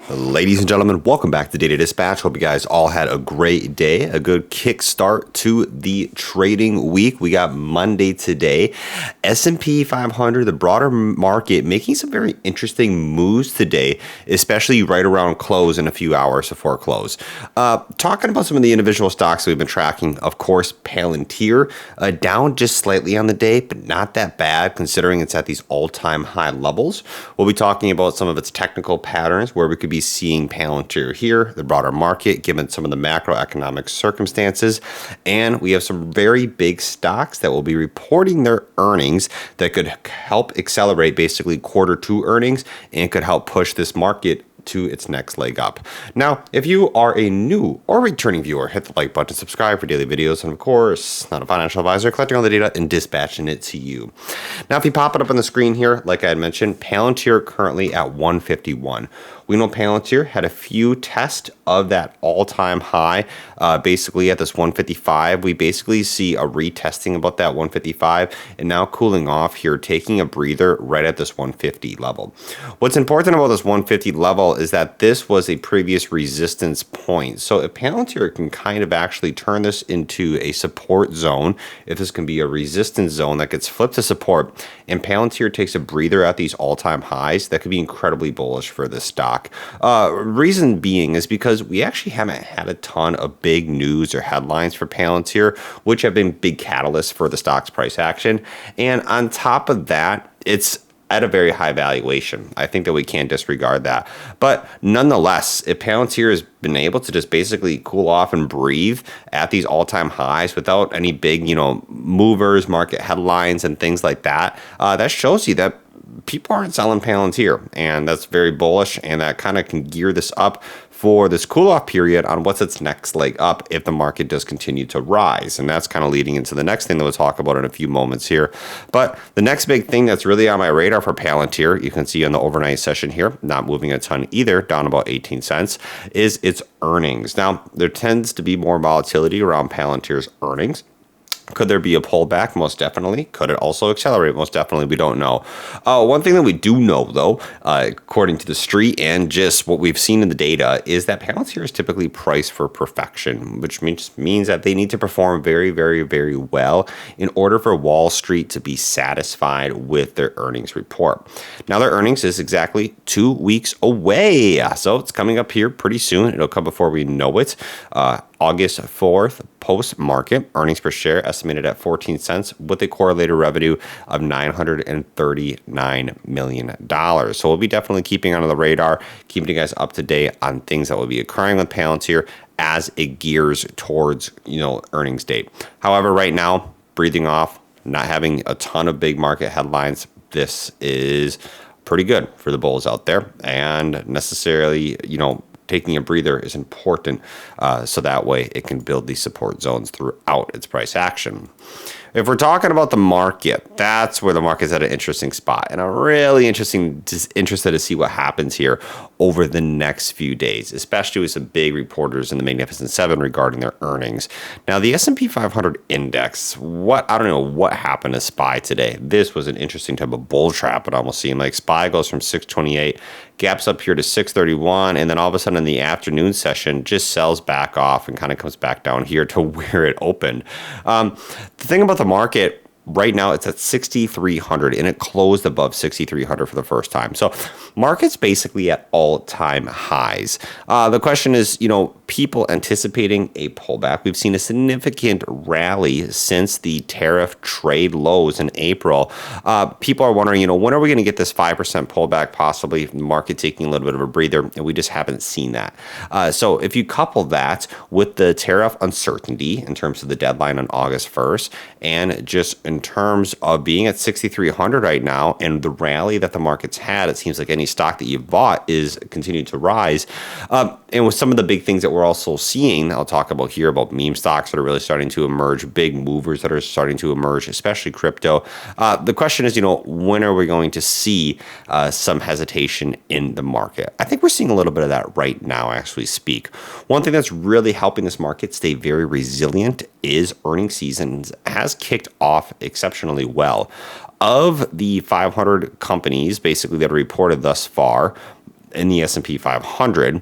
Ladies and gentlemen, welcome back to Data Dispatch. Hope you guys all had a great day, a good kickstart to the trading week. We got Monday today. S&P 500, the broader market, making some very interesting moves today, especially right around close in a few hours before close. Talking about some of the individual stocks that we've been tracking, of course, Palantir, down just slightly on the day, but not that bad considering it's at these all-time high levels. We'll be talking about some of its technical patterns where we could be seeing Palantir here, the broader market, given some of the macroeconomic circumstances. And we have some very big stocks that will be reporting their earnings that could help accelerate basically quarter two earnings and could help push this market to its next leg up. Now, if you are a new or returning viewer, hit the like button, subscribe for daily videos, and of course, not a financial advisor, collecting all the data and dispatching it to you. Now, if you pop it up on the screen here, like I had mentioned, Palantir currently at 151. We know Palantir had a few tests of that all-time high, basically at this 155. We basically see a retesting about that 155 and now cooling off here, taking a breather right at this 150 level. What's important about this 150 level is that this was a previous resistance point. So if Palantir can kind of actually turn this into a support zone, if this can be a resistance zone that gets flipped to support, and Palantir takes a breather at these all-time highs, that could be incredibly bullish for this stock. Reason being is because we actually haven't had a ton of big news or headlines for Palantir, which have been big catalysts for the stock's price action. And on top of that, it's at a very high valuation. I think that we can't disregard that. But nonetheless, if Palantir has been able to just basically cool off and breathe at these all-time highs without any big, movers, market headlines and things like that, that shows you that people aren't selling Palantir, and that's very bullish, and that kind of can gear this up for this cool-off period on what's its next leg up if the market does continue to rise. And that's kind of leading into the next thing that we'll talk about in a few moments here. But the next big thing that's really on my radar for Palantir, you can see on the overnight session here, not moving a ton either, down about 18 cents, is its earnings. Now, there tends to be more volatility around Palantir's earnings. Could there be a pullback? Most definitely. Could it also accelerate? Most definitely. We don't know. One thing that we do know, though, according to the street and just what we've seen in the data, is that Palantir is typically priced for perfection, which means that they need to perform very, very, very well in order for Wall Street to be satisfied with their earnings report. Now, their earnings is exactly 2 weeks away, so it's coming up here pretty soon. It'll come before we know it. August 4th, post-market, earnings per share estimated at 14 cents with a correlated revenue of $939 million. So we'll be definitely keeping on the radar, keeping you guys up to date on things that will be occurring with Palantir as it gears towards, earnings date. However, right now, breathing off, not having a ton of big market headlines, this is pretty good for the bulls out there, and necessarily, taking a breather is important so that way it can build these support zones throughout its price action. If we're talking about the market, that's where the market's at an interesting spot. And I'm really interested to see what happens here over the next few days, especially with some big reporters in the Magnificent Seven regarding their earnings. Now, the S&P 500 index, I don't know what happened to SPY today. This was an interesting type of bull trap, it almost seemed like. SPY goes from 628, gaps up here to 631, and then all of a sudden in the afternoon session just sells back off and kind of comes back down here to where it opened. The thing about the market right now, it's at 6,300 and it closed above 6,300 for the first time. So market's basically at all-time highs. The question is, people anticipating a pullback. We've seen a significant rally since the tariff trade lows in April. People are wondering, when are we going to get this 5% pullback, possibly the market taking a little bit of a breather, and we just haven't seen that. So if you couple that with the tariff uncertainty in terms of the deadline on August 1st, and just in terms of being at 6,300 right now and the rally that the market's had, it seems like any stock that you've bought is continuing to rise. And with some of the big things that we're also seeing, I'll talk about here about meme stocks that are really starting to emerge, big movers that are starting to emerge, especially crypto. The question is, when are we going to see some hesitation in the market? I think we're seeing a little bit of that right now as we speak. One thing that's really helping this market stay very resilient is earnings season has kicked off exceptionally well. Of the 500 companies basically that are reported thus far, in the S&P 500,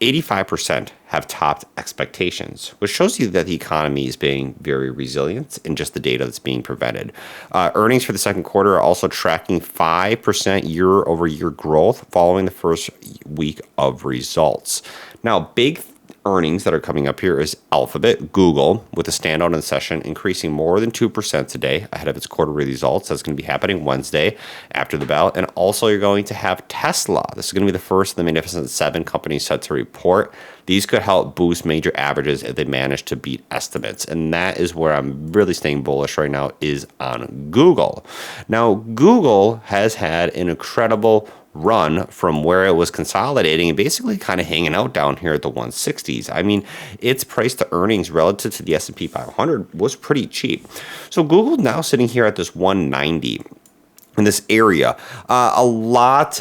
85% have topped expectations, which shows you that the economy is being very resilient in just the data that's being presented. Earnings for the second quarter are also tracking 5% year-over-year growth following the first week of results. Now, big earnings that are coming up here is Alphabet, Google, with a standout in the session, increasing more than 2% today ahead of its quarterly results. That's going to be happening Wednesday after the bell. And also, you're going to have Tesla. This is going to be the first of the Magnificent Seven companies set to report. These could help boost major averages if they manage to beat estimates. And that is where I'm really staying bullish right now, is on Google. Now, Google has had an incredible run from where it was consolidating and basically kind of hanging out down here at the 160s. I mean, its price to earnings relative to the S&P 500 was pretty cheap. So Google now sitting here at this 190 in this area. A lot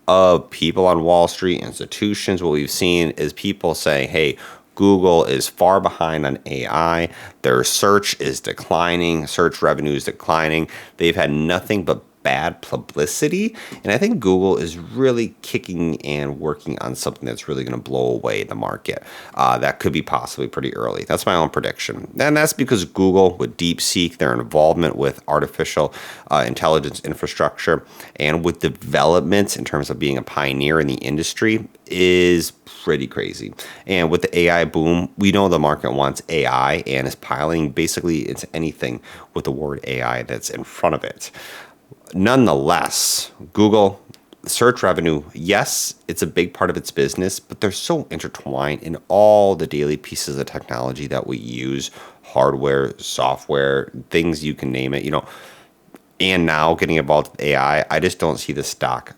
of people on Wall Street, institutions, what we've seen is people saying, hey, Google is far behind on AI. Their search is declining. Search revenue is declining. They've had nothing but bad publicity, and I think Google is really kicking and working on something that's really going to blow away the market. That could be possibly pretty early. That's my own prediction, and that's because Google, with DeepSeek, their involvement with artificial intelligence infrastructure and with development in terms of being a pioneer in the industry, is pretty crazy. And with the AI boom, we know the market wants AI and is piling basically into anything with the word AI that's in front of it. Nonetheless, Google search revenue, yes, it's a big part of its business, but they're so intertwined in all the daily pieces of technology that we use, hardware, software, things you can name it, and now getting involved with AI, I just don't see the stock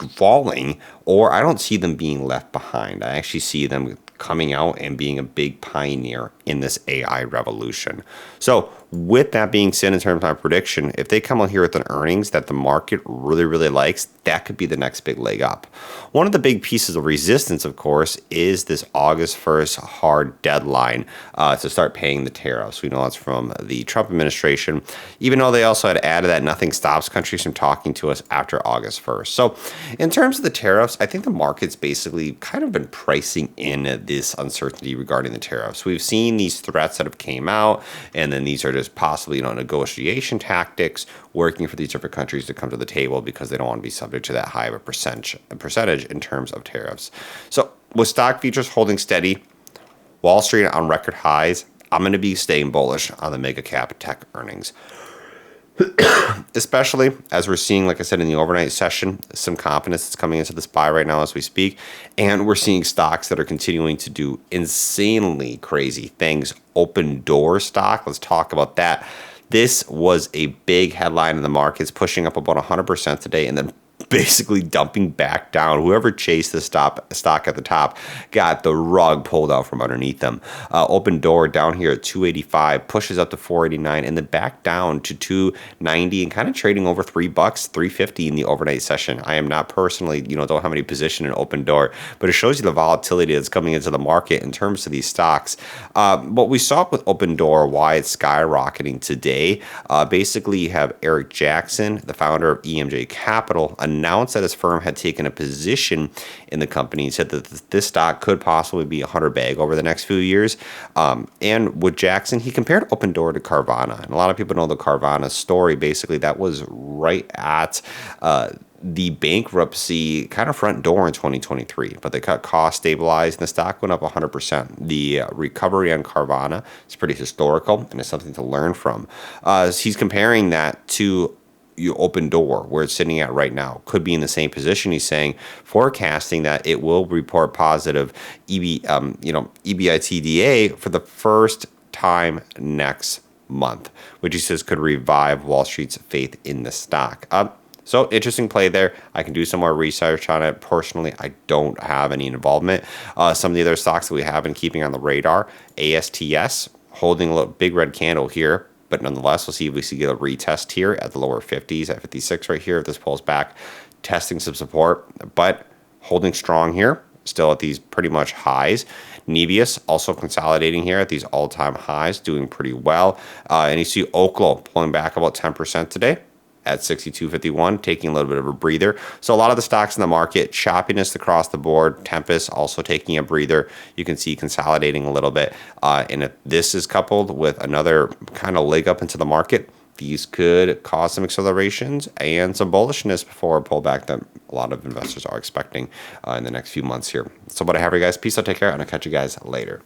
falling, or I don't see them being left behind. I actually see them coming out and being a big pioneer in this AI revolution. So with that being said, in terms of my prediction, if they come out here with an earnings that the market really, really likes, that could be the next big leg up. One of the big pieces of resistance, of course, is this August 1st hard deadline to start paying the tariffs. We know that's from the Trump administration, even though they also had added that nothing stops countries from talking to us after August 1st. So in terms of the tariffs, I think the market's basically kind of been pricing in this uncertainty regarding the tariffs. We've seen these threats that have came out, and then these are just possibly negotiation tactics working for these different countries to come to the table because they don't want to be subject to that high of a percentage in terms of tariffs. So with stock futures holding steady, Wall Street on record highs, I'm going to be staying bullish on the mega cap tech earnings. Especially as we're seeing, like I said, in the overnight session, some confidence that's coming into this buy right now as we speak. And we're seeing stocks that are continuing to do insanely crazy things. Open door stock, let's talk about that. This was a big headline in the markets, pushing up about 100% today and then basically dumping back down. Whoever chased the stock at the top got the rug pulled out from underneath them. Open door down here at 285, pushes up to 489, and then back down to 290, and kind of trading over $3, 350 in the overnight session. I am not personally, don't have any position in open door, but it shows you the volatility that's coming into the market in terms of these stocks. What we saw with open door, why it's skyrocketing today, basically you have Eric Jackson, the founder of EMJ Capital, announced that his firm had taken a position in the company. He said that this stock could possibly be $100 bag over the next few years. And with Jackson, he compared Open Door to Carvana. And a lot of people know the Carvana story. Basically, that was right at the bankruptcy kind of front door in 2023, but they cut costs, stabilized, and the stock went up 100%. The recovery on Carvana is pretty historical and it's something to learn from. He's comparing that to Open Door, where it's sitting at right now, could be in the same position. He's saying, forecasting that it will report positive EBITDA for the first time next month, which he says could revive Wall Street's faith in the stock. So interesting play there. I can do some more research on it. Personally, I don't have any involvement. Some of the other stocks that we have been keeping on the radar, ASTS, holding a little big red candle here. But nonetheless, we'll see if we see a retest here at the lower 50s, at 56 right here, if this pulls back, testing some support, but holding strong here, still at these pretty much highs. Nebius also consolidating here at these all-time highs, doing pretty well. And you see Oklo pulling back about 10% today. at 62.51, taking a little bit of a breather. So a lot of the stocks in the market, choppiness across the board. Tempest also taking a breather. You can see consolidating a little bit. And if this is coupled with another kind of leg up into the market, these could cause some accelerations and some bullishness before a pullback that a lot of investors are expecting in the next few months here. So what I have for you guys. Peace out, take care, and I'll catch you guys later.